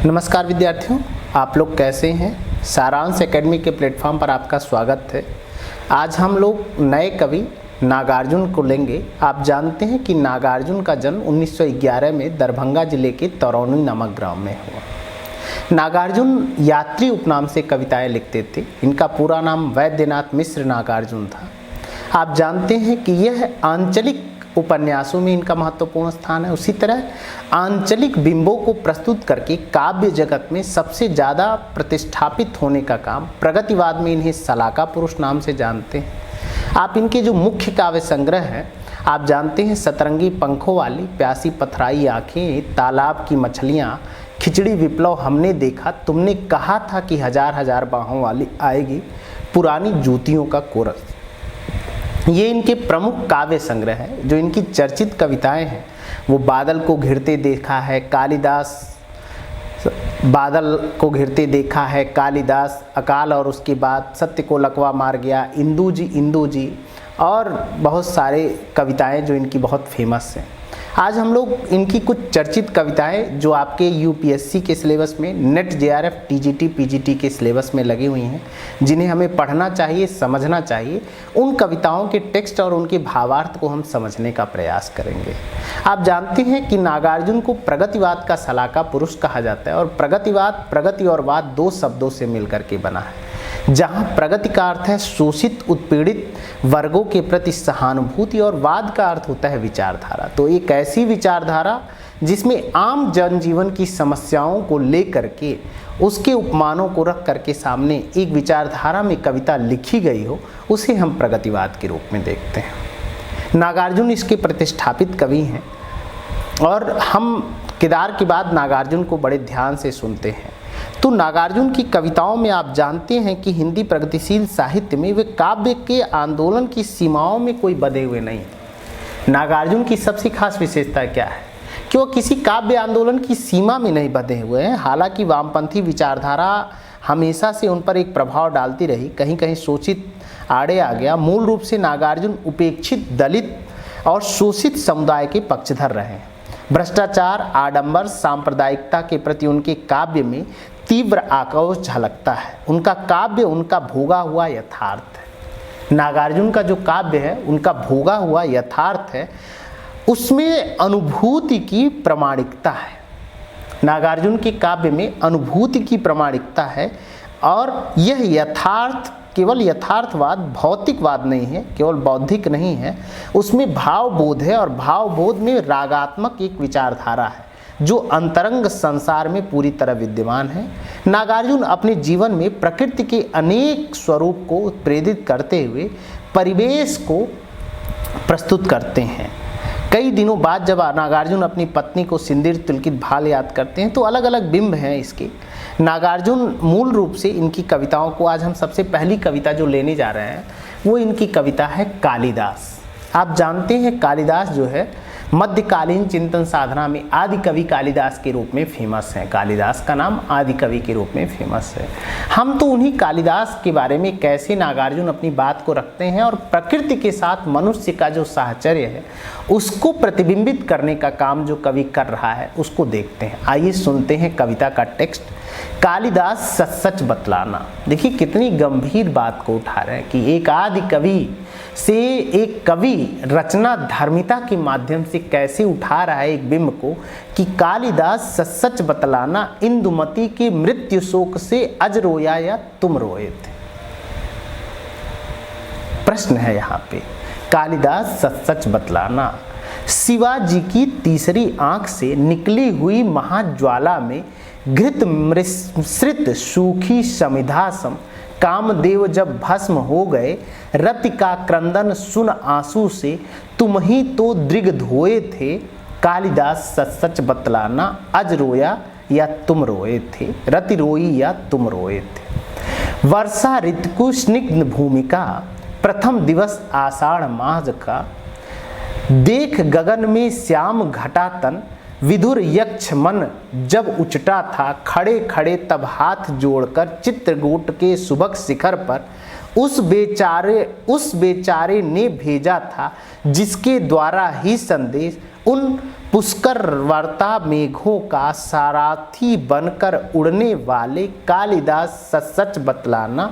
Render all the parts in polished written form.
नमस्कार विद्यार्थियों, आप लोग कैसे हैं। सारांश एकेडमी के प्लेटफॉर्म पर आपका स्वागत है। आज हम लोग नए कवि नागार्जुन को लेंगे। आप जानते हैं कि नागार्जुन का जन्म 1911 में दरभंगा जिले के तरौनी नामक ग्राम में हुआ। नागार्जुन यात्री उपनाम से कविताएं लिखते थे। इनका पूरा नाम वैद्यनाथ मिश्र नागार्जुन था। आप जानते हैं कि यह आंचलिक उपन्यासों में इनका महत्वपूर्ण स्थान है। उसी तरह आंचलिक बिंबों को प्रस्तुत करके काव्य जगत में सबसे ज़्यादा प्रतिष्ठापित होने का काम, प्रगतिवाद में इन्हें सलाका पुरुष नाम से जानते हैं। आप इनके जो मुख्य काव्य संग्रह हैं, आप जानते हैं सतरंगी पंखों वाली, प्यासी पथराई आँखें, तालाब की मछलियाँ, खिचड़ी विप्लव हमने देखा, तुमने कहा था कि हजार हजार बाहों वाली आएगी, पुरानी जूतियों का कोरस। ये इनके प्रमुख काव्य संग्रह है। जो इनकी चर्चित कविताएं हैं वो बादल को घिरते देखा है, कालिदास, बादल को घिरते देखा है, कालिदास, अकाल और उसके बाद, सत्य को लकवा मार गया, इंदू जी और बहुत सारे कविताएं जो इनकी बहुत फेमस हैं। आज हम लोग इनकी कुछ चर्चित कविताएं जो आपके यूपीएससी के सिलेबस में, नेट जेआरएफ टीजीटी पीजीटी के सिलेबस में लगी हुई हैं, जिन्हें हमें पढ़ना चाहिए, समझना चाहिए, उन कविताओं के टेक्स्ट और उनके भावार्थ को हम समझने का प्रयास करेंगे। आप जानते हैं कि नागार्जुन को प्रगतिवाद का सलाका पुरुष कहा जाता है। और प्रगतिवाद, प्रगति और वाद दो शब्दों से मिलकर के बना है। जहाँ प्रगति का अर्थ है शोषित उत्पीड़ित वर्गों के प्रति सहानुभूति और वाद का अर्थ होता है विचारधारा। तो एक ऐसी विचारधारा जिसमें आम जनजीवन की समस्याओं को लेकर के, उसके उपमानों को रख करके सामने एक विचारधारा में कविता लिखी गई हो, उसे हम प्रगतिवाद के रूप में देखते हैं। नागार्जुन इसके प्रतिष्ठापित कवि हैं और हम केदार के बाद नागार्जुन को बड़े ध्यान से सुनते हैं। तो नागार्जुन की कविताओं में आप जानते हैं कि हिंदी प्रगतिशील साहित्य में वे काव्य के आंदोलन की सीमाओं में कोई बंधे हुए नहीं हैं। नागार्जुन की सबसे खास विशेषता क्या है कि वो किसी काव्य आंदोलन की सीमा में नहीं बंधे हुए हैं। हालांकि वामपंथी विचारधारा हमेशा से उन पर एक प्रभाव डालती रही, कहीं कहीं शोषित आड़े आ गया। मूल रूप से नागार्जुन उपेक्षित, दलित और शोषित समुदाय के पक्षधर रहे हैं। भ्रष्टाचार, आडंबर, सांप्रदायिकता के प्रति उनके काव्य में तीव्र आक्रोश झलकता है। उनका काव्य उनका भोगा हुआ यथार्थ है। नागार्जुन का जो काव्य है उनका भोगा हुआ यथार्थ है, उसमें अनुभूति की प्रामाणिकता है। नागार्जुन के काव्य में अनुभूति की प्रामाणिकता है और यह यथार्थ केवल यथार्थवाद, भौतिकवाद नहीं है, केवल बौद्धिक नहीं है, उसमें भावबोध है। और भावबोध में रागात्मक एक विचारधारा है जो अंतरंग संसार में पूरी तरह विद्यमान है। नागार्जुन अपने जीवन में प्रकृति के अनेक स्वरूप को प्रेरित करते हुए परिवेश को प्रस्तुत करते हैं। कई दिनों बाद जब नागार्जुन अपनी पत्नी को सिंदूर तिलकित भाल याद करते हैं तो अलग अलग बिंब हैं इसके। नागार्जुन मूल रूप से इनकी कविताओं को, आज हम सबसे पहली कविता जो लेने जा रहे हैं वो इनकी कविता है कालिदास। आप जानते हैं कालिदास जो है मध्यकालीन चिंतन साधना में आदि कवि कालिदास के रूप में फेमस है। कालिदास का नाम आदि कवि के रूप में फेमस है। हम तो उन्हीं कालिदास के बारे में, कैसे नागार्जुन अपनी बात को रखते हैं और प्रकृति के साथ मनुष्य का जो साहचर्य है उसको प्रतिबिंबित करने का काम जो कवि कर रहा है उसको देखते हैं। आइए सुनते हैं कविता का टेक्स्ट। कालिदास सच सच बतलाना। देखिए कितनी गंभीर बात को उठा रहे हैं कि एक आदि कवि से एक कवि रचना धर्मिता के माध्यम से कैसे उठा रहा है एक बिंब को कि कालिदास सच सच बतलाना, इंदुमती के मृत्यु शोक से अज रोया या तुम रोए थे। प्रश्न है यहाँ पे, कालिदास सच सच बतलाना। शिवाजी की तीसरी आंख से निकली हुई महाज्वाला में घृत मिश्रित सूखी समिधासम कामदेव जब भस्म हो गए, रति का क्रंदन सुन आंसू से तुम ही तो दृग धोए थे। कालिदास सच सच बतलाना, अज रोया या तुम रोए थे, रति रोई या तुम रोए थे। वर्षा ऋतु स्निग्ध भूमिका, प्रथम दिवस आषाढ़ माह का, देख गगन में श्याम घटातन, विधुर यक्ष मन जब उचटा था, खड़े खड़े तब हाथ जोड़कर चित्रकूट के सुबक शिखर पर उस बेचारे ने भेजा था, जिसके द्वारा ही संदेश उन पुष्कर वर्ता मेघों का सारथी बनकर उड़ने वाले कालिदास सच सच बतलाना।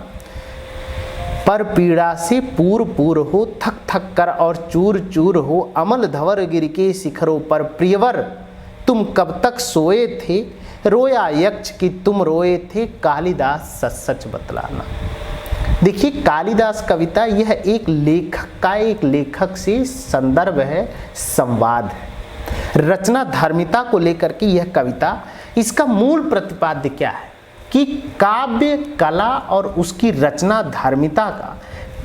पर पीड़ा से पूर पूर हो, थक थक कर और चूर चूर हो, अमल धवर गिर के शिखरों पर प्रियवर तुम कब तक सोए थे, रोया यक्ष कि तुम रोए थे, कालिदास सच सच बतलाना। देखिए, कालिदास कविता यह एक लेखक से संदर्भ है, संवाद है, रचना धर्मिता को लेकर के यह कविता। इसका मूल प्रतिपाद्य क्या है कि काव्य कला और उसकी रचना धर्मिता का,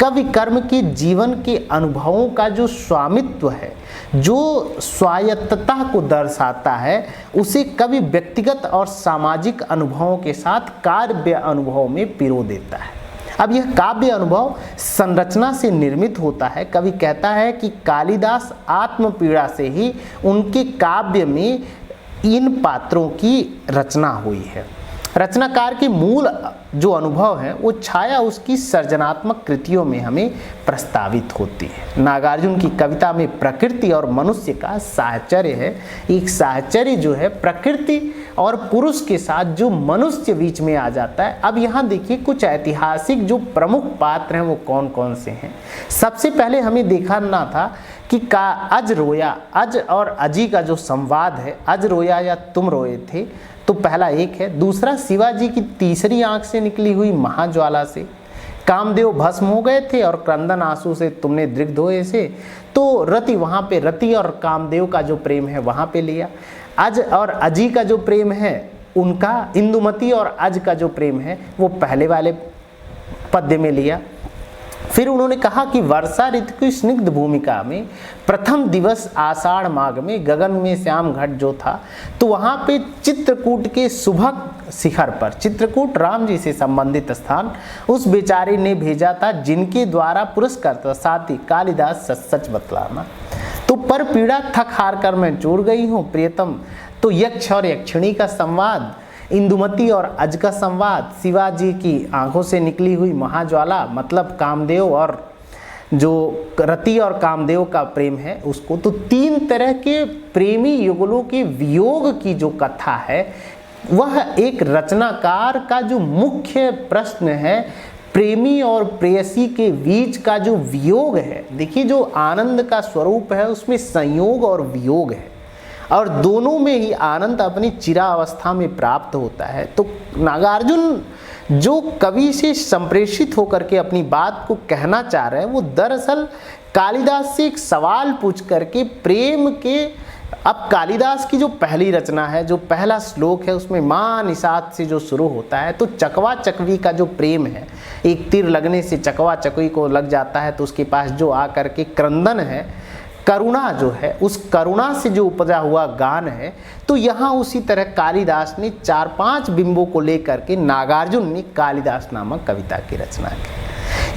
कवि कर्म के जीवन के अनुभवों का जो स्वामित्व है, जो स्वायत्तता को दर्शाता है, उसे कवि व्यक्तिगत और सामाजिक अनुभवों के साथ काव्य अनुभव में पिरो देता है। अब यह काव्य अनुभव संरचना से निर्मित होता है। कवि कहता है कि कालिदास आत्मपीड़ा से ही उनके काव्य में इन पात्रों की रचना हुई है। रचनाकार के मूल जो अनुभव है वो छाया उसकी सृजनात्मक कृतियों में हमें प्रस्तावित होती है। नागार्जुन की कविता में प्रकृति और मनुष्य का साहचर्य है। एक साहचर्य जो है प्रकृति और पुरुष के साथ जो मनुष्य बीच में आ जाता है। अब यहाँ देखिए, कुछ ऐतिहासिक जो प्रमुख पात्र हैं वो कौन कौन से हैं। सबसे पहले हमें देखना था कि अज रोया, अज और अजी का जो संवाद है, अज रोया या तुम रोए थे, तो पहला एक है। दूसरा, शिवाजी की तीसरी आंख से निकली हुई महाज्वाला से कामदेव भस्म हो गए थे और क्रंदन आंसू से तुमने दृग्ध धोए से, तो रति, वहाँ पे रति और कामदेव का जो प्रेम है वहाँ पे लिया। अज और अजी का जो प्रेम है उनका, इंदुमती और अज का जो प्रेम है वो पहले वाले पद्य में लिया। फिर उन्होंने कहा कि वर्षा ऋतु की स्निग्ध भूमिका में प्रथम दिवस आषाढ़ माघ में गगन में श्याम घट जो था, तो वहाँ पे चित्रकूट के सुभग शिखर पर, चित्रकूट राम जी से संबंधित स्थान, उस बेचारे ने भेजा था जिनके द्वारा पुरस्कृत साथी कालिदास सच सच बतलाना। तो पर पीड़ा थक हार कर मैं चूर गई हूँ प्रियतम, तो यक्ष और यक्षिणी का संवाद, इंदुमती और अज का संवाद, शिवाजी की आंखों से निकली हुई महाज्वाला, मतलब कामदेव और जो रति और कामदेव का प्रेम है उसको। तो तीन तरह के प्रेमी युगलों के वियोग की जो कथा है वह एक रचनाकार का जो मुख्य प्रश्न है, प्रेमी और प्रेयसी के बीच का जो वियोग है। देखिए, जो आनंद का स्वरूप है उसमें संयोग और वियोग है, और दोनों में ही आनंद अपनी चिरावस्था में प्राप्त होता है। तो नागार्जुन जो कवि से संप्रेषित होकर के अपनी बात को कहना चाह रहे हैं वो दरअसल कालिदास से एक सवाल पूछ करके प्रेम के, अब कालिदास की जो पहली रचना है, जो पहला श्लोक है, उसमें माँ निषाद से जो शुरू होता है, तो चकवा चकवी का जो प्रेम है, एक तीर लगने से चकवा चकवी को लग जाता है, तो उसके पास जो आकर के क्रंदन है, करुणा जो है, उस करुणा से जो उपजा हुआ गान है। तो यहाँ उसी तरह कालिदास ने 4-5 बिंबों को लेकर के नागार्जुन ने कालिदास नामक कविता की रचना की।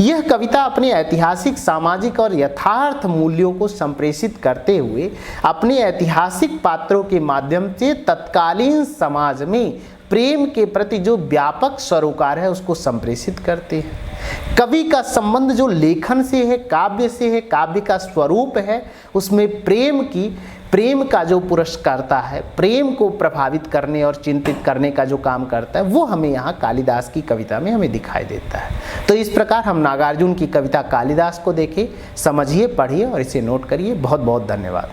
यह कविता अपने ऐतिहासिक, सामाजिक और यथार्थ मूल्यों को संप्रेषित करते हुए अपने ऐतिहासिक पात्रों के माध्यम से तत्कालीन समाज में प्रेम के प्रति जो व्यापक सरोकार है उसको संप्रेषित करते हैं। कवि का संबंध जो लेखन से है, काव्य से है, काव्य का स्वरूप है, उसमें प्रेम का जो पुरस्कर्ता है, प्रेम को प्रभावित करने और चिंतित करने का जो काम करता है, वो हमें यहाँ कालिदास की कविता में हमें दिखाई देता है। तो इस प्रकार हम नागार्जुन की कविता कालिदास को देखें, समझिए, पढ़िए और इसे नोट करिए। बहुत बहुत धन्यवाद।